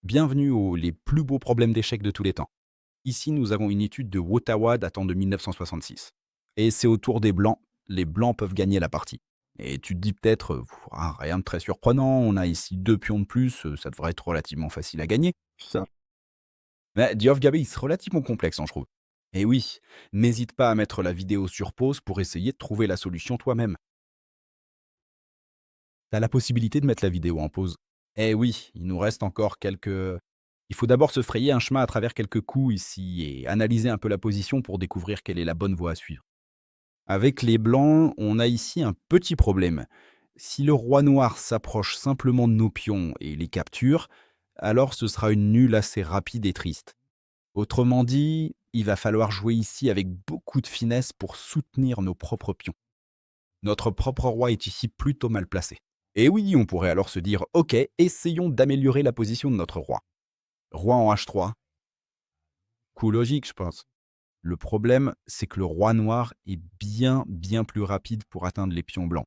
Bienvenue aux les plus beaux problèmes d'échecs de tous les temps. Ici, nous avons une étude de Ottawa datant de 1966. Et c'est au tour des blancs. Les blancs peuvent gagner la partie. Et tu te dis peut-être, rien de très surprenant, on a ici deux pions de plus, ça devrait être relativement facile à gagner. Ça. Mais Geoff Gabby, c'est relativement complexe, hein, je trouve. Et oui, n'hésite pas à mettre la vidéo sur pause pour essayer de trouver la solution toi-même. Tu as la possibilité de mettre la vidéo en pause. Eh oui, il nous reste encore quelques. Il faut d'abord se frayer un chemin à travers quelques coups ici et analyser un peu la position pour découvrir quelle est la bonne voie à suivre. Avec les blancs, on a ici un petit problème. Si le roi noir s'approche simplement de nos pions et les capture, alors ce sera une nulle assez rapide et triste. Autrement dit, il va falloir jouer ici avec beaucoup de finesse pour soutenir nos propres pions. Notre propre roi est ici plutôt mal placé. Et oui, on pourrait alors se dire, ok, essayons d'améliorer la position de notre roi. Roi en H3, coup logique, je pense. Le problème, c'est que le roi noir est bien plus rapide pour atteindre les pions blancs.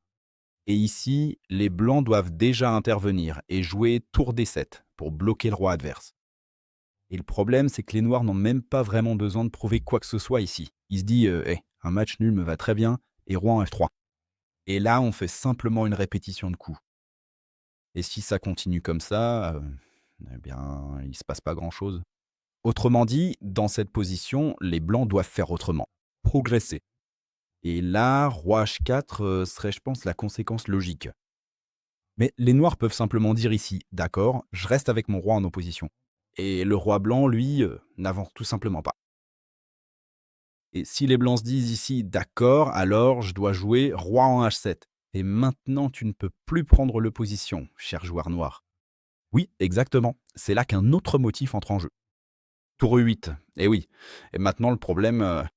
Et ici, les blancs doivent déjà intervenir et jouer tour D7 pour bloquer le roi adverse. Et le problème, c'est que les noirs n'ont même pas vraiment besoin de prouver quoi que ce soit ici. Il se dit, un match nul me va très bien, et roi en F3. Et là, on fait simplement une répétition de coups. Et si ça continue comme ça, eh bien, il se passe pas grand-chose. Autrement dit, dans cette position, les blancs doivent faire autrement, progresser. Et là, roi H4 serait, je pense, la conséquence logique. Mais les noirs peuvent simplement dire ici, d'accord, je reste avec mon roi en opposition. Et le roi blanc, lui, n'avance tout simplement pas. Et si les blancs se disent ici, d'accord, alors je dois jouer roi en H7. Et maintenant, tu ne peux plus prendre l'opposition, cher joueur noir. Oui, exactement. C'est là qu'un autre motif entre en jeu. Tour E8. Eh oui. Et maintenant, le problème,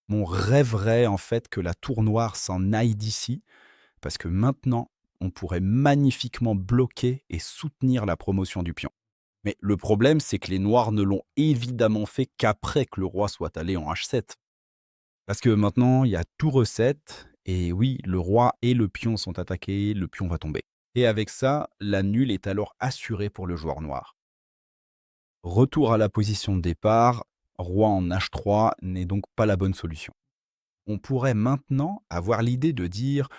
on rêverait en fait que la tour noire s'en aille d'ici, parce que maintenant, on pourrait magnifiquement bloquer et soutenir la promotion du pion. Mais le problème, c'est que les noirs ne l'ont évidemment fait qu'après que le roi soit allé en H7. Parce que maintenant, il y a tour E7, et oui, le roi et le pion sont attaqués, le pion va tomber. Et avec ça, la nulle est alors assurée pour le joueur noir. Retour à la position de départ, roi en H3 n'est donc pas la bonne solution. On pourrait maintenant avoir l'idée de dire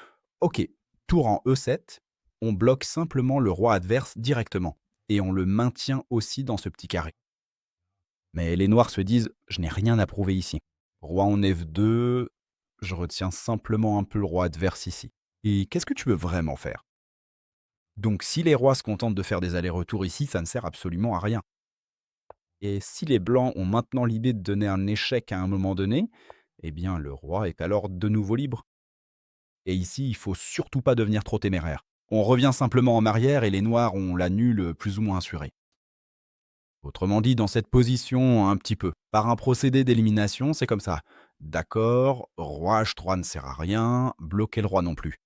ok, tour en E7, on bloque simplement le roi adverse directement et on le maintient aussi dans ce petit carré. Mais les noirs se disent je n'ai rien à prouver ici. Roi en F2, je retiens simplement un peu le roi adverse ici. Et qu'est-ce que tu veux vraiment faire? Donc si les rois se contentent de faire des allers-retours ici, ça ne sert absolument à rien. Et si les blancs ont maintenant l'idée de donner un échec à un moment donné, eh bien le roi est alors de nouveau libre. Et ici, il faut surtout pas devenir trop téméraire. On revient simplement en arrière et les noirs ont la nulle plus ou moins assurée. Autrement dit, dans cette position, un petit peu. Par un procédé d'élimination, c'est comme ça. D'accord, roi H3 ne sert à rien, bloquer le roi non plus.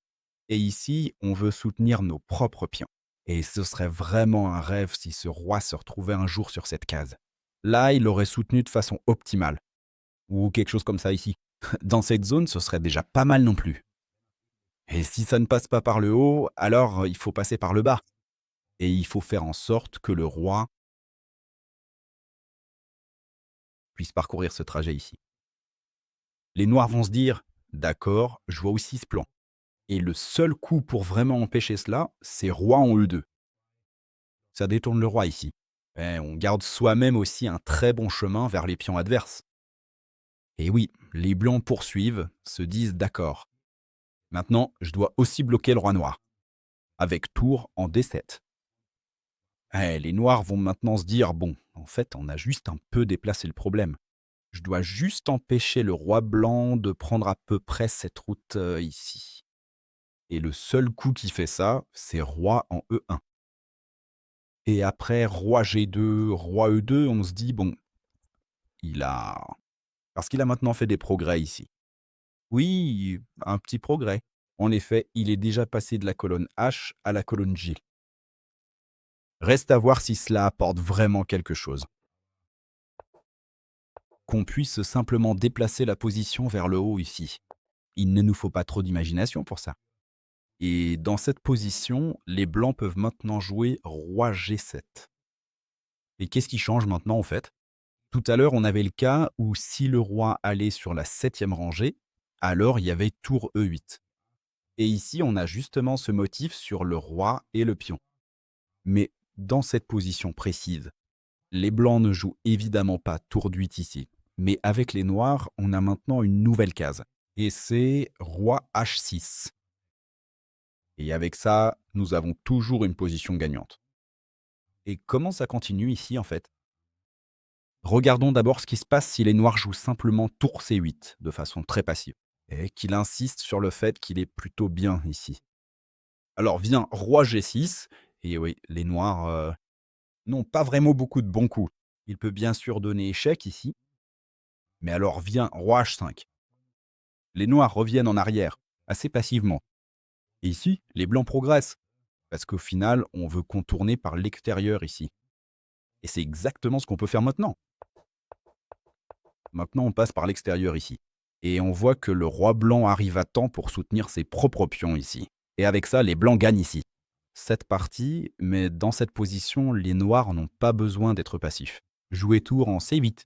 Et ici, on veut soutenir nos propres pions. Et ce serait vraiment un rêve si ce roi se retrouvait un jour sur cette case. Là, il l'aurait soutenu de façon optimale. Ou quelque chose comme ça ici. Dans cette zone, ce serait déjà pas mal non plus. Et si ça ne passe pas par le haut, alors il faut passer par le bas. Et il faut faire en sorte que le roi puisse parcourir ce trajet ici. Les noirs vont se dire, d'accord, je vois aussi ce plan. Et le seul coup pour vraiment empêcher cela, c'est roi en E2. Ça détourne le roi ici. Et on garde soi-même aussi un très bon chemin vers les pions adverses. Et oui, les blancs poursuivent, se disent d'accord. Maintenant, je dois aussi bloquer le roi noir, avec tour en D7. Les noirs vont maintenant se dire, bon, en fait, on a juste un peu déplacé le problème. Je dois juste empêcher le roi blanc de prendre à peu près cette route ici. Et le seul coup qui fait ça, c'est roi en E1. Et après roi G2, roi E2, on se dit, bon, il a... Parce qu'il a maintenant fait des progrès ici. Oui, un petit progrès. En effet, il est déjà passé de la colonne H à la colonne J. Reste à voir si cela apporte vraiment quelque chose. Qu'on puisse simplement déplacer la position vers le haut ici. Il ne nous faut pas trop d'imagination pour ça. Et dans cette position, les blancs peuvent maintenant jouer roi G7. Et qu'est-ce qui change maintenant en fait? Tout à l'heure, on avait le cas où si le roi allait sur la septième rangée, alors il y avait tour E8. Et ici, on a justement ce motif sur le roi et le pion. Mais dans cette position précise, les blancs ne jouent évidemment pas tour d'8 ici. Mais avec les noirs, on a maintenant une nouvelle case. Et c'est roi H6. Et avec ça, nous avons toujours une position gagnante. Et comment ça continue ici en fait? Regardons d'abord ce qui se passe si les noirs jouent simplement tour C8 de façon très passive. Et qu'il insiste sur le fait qu'il est plutôt bien ici. Alors vient roi G6, et oui, les noirs n'ont pas vraiment beaucoup de bons coups. Il peut bien sûr donner échec ici, mais alors vient roi H5. Les noirs reviennent en arrière, assez passivement. Et ici, les blancs progressent, parce qu'au final, on veut contourner par l'extérieur ici. Et c'est exactement ce qu'on peut faire maintenant. Maintenant, on passe par l'extérieur ici. Et on voit que le roi blanc arrive à temps pour soutenir ses propres pions ici. Et avec ça, les blancs gagnent ici. Cette partie, mais dans cette position, les noirs n'ont pas besoin d'être passifs. Jouer tour en C8.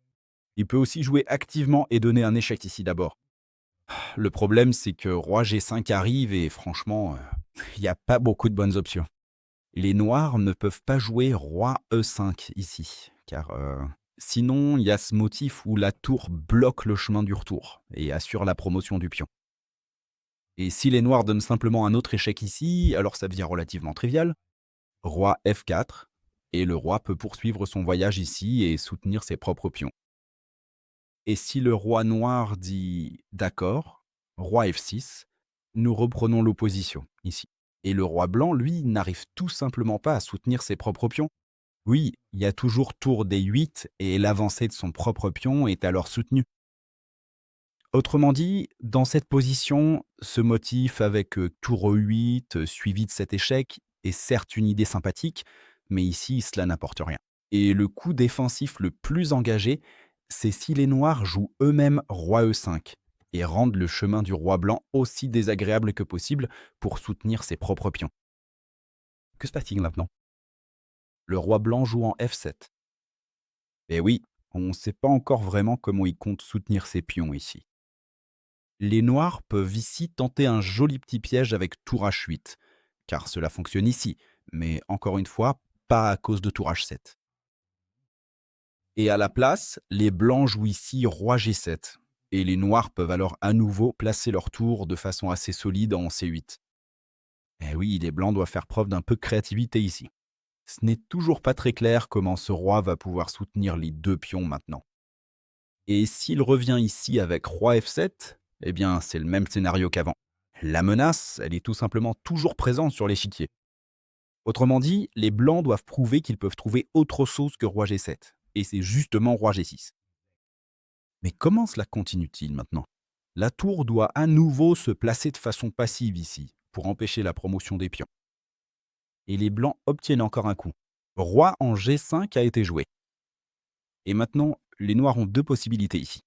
Il peut aussi jouer activement et donner un échec ici d'abord. Le problème, c'est que roi G5 arrive et franchement, il n'y a pas beaucoup de bonnes options. Les noirs ne peuvent pas jouer roi E5 ici, car sinon, il y a ce motif où la tour bloque le chemin du retour et assure la promotion du pion. Et si les noirs donnent simplement un autre échec ici, alors ça devient relativement trivial. Roi F4, et le roi peut poursuivre son voyage ici et soutenir ses propres pions. Et si le roi noir dit d'accord, roi F6, nous reprenons l'opposition ici. Et le roi blanc, lui, n'arrive tout simplement pas à soutenir ses propres pions. Oui, il y a toujours tour D8 et l'avancée de son propre pion est alors soutenue. Autrement dit, dans cette position, ce motif avec tour E8 suivi de cet échec est certes une idée sympathique, mais ici cela n'apporte rien. Et le coup défensif le plus engagé, c'est si les noirs jouent eux-mêmes roi E5 et rendent le chemin du roi blanc aussi désagréable que possible pour soutenir ses propres pions. Que se passe-t-il maintenant? Le roi blanc joue en F7. Et oui, on ne sait pas encore vraiment comment il compte soutenir ses pions ici. Les noirs peuvent ici tenter un joli petit piège avec tour H8, car cela fonctionne ici, mais encore une fois, pas à cause de tour H7. Et à la place, les blancs jouent ici roi G7, et les noirs peuvent alors à nouveau placer leur tour de façon assez solide en C8. Eh oui, les blancs doivent faire preuve d'un peu de créativité ici. Ce n'est toujours pas très clair comment ce roi va pouvoir soutenir les deux pions maintenant. Et s'il revient ici avec roi F7, eh bien c'est le même scénario qu'avant. La menace, elle est tout simplement toujours présente sur l'échiquier. Autrement dit, les blancs doivent prouver qu'ils peuvent trouver autre chose que roi G7. Et c'est justement roi G6. Mais comment cela continue-t-il maintenant? La tour doit à nouveau se placer de façon passive ici, pour empêcher la promotion des pions. Et les blancs obtiennent encore un coup. Roi en G5 a été joué. Et maintenant, les noirs ont deux possibilités ici.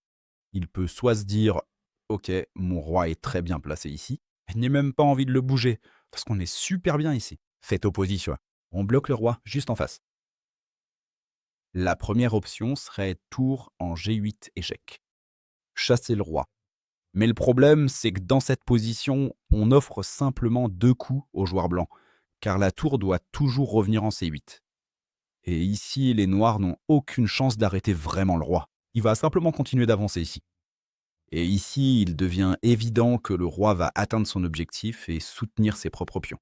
Il peut soit se dire ok, mon roi est très bien placé ici, je n'ai même pas envie de le bouger, parce qu'on est super bien ici. Faites opposition. On bloque le roi juste en face. La première option serait tour en G8 échec. Chasser le roi. Mais le problème, c'est que dans cette position, on offre simplement deux coups au joueur blanc, car la tour doit toujours revenir en C8. Et ici, les noirs n'ont aucune chance d'arrêter vraiment le roi. Il va simplement continuer d'avancer ici. Et ici, il devient évident que le roi va atteindre son objectif et soutenir ses propres pions.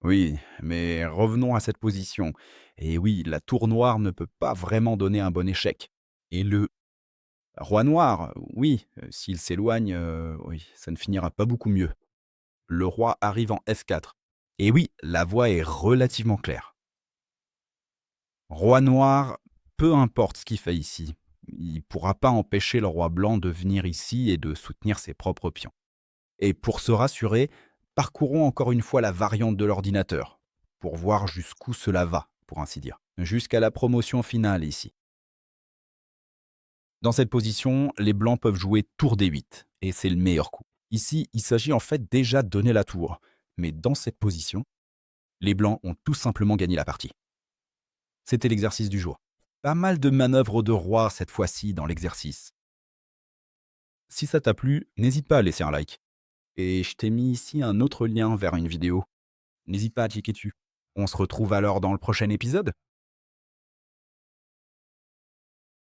Oui, mais revenons à cette position. Et oui, la tour noire ne peut pas vraiment donner un bon échec. Et le roi noir, oui, s'il s'éloigne, oui, ça ne finira pas beaucoup mieux. Le roi arrive en F4. Et oui, la voie est relativement claire. Roi noir, peu importe ce qu'il fait ici, il ne pourra pas empêcher le roi blanc de venir ici et de soutenir ses propres pions. Et pour se rassurer, parcourons encore une fois la variante de l'ordinateur, pour voir jusqu'où cela va, pour ainsi dire, jusqu'à la promotion finale ici. Dans cette position, les blancs peuvent jouer tour D8, et c'est le meilleur coup. Ici, il s'agit en fait déjà de donner la tour, mais dans cette position, les blancs ont tout simplement gagné la partie. C'était l'exercice du jour. Pas mal de manœuvres de roi cette fois-ci dans l'exercice. Si ça t'a plu, n'hésite pas à laisser un like. Et je t'ai mis ici un autre lien vers une vidéo. N'hésite pas à cliquer dessus. On se retrouve alors dans le prochain épisode.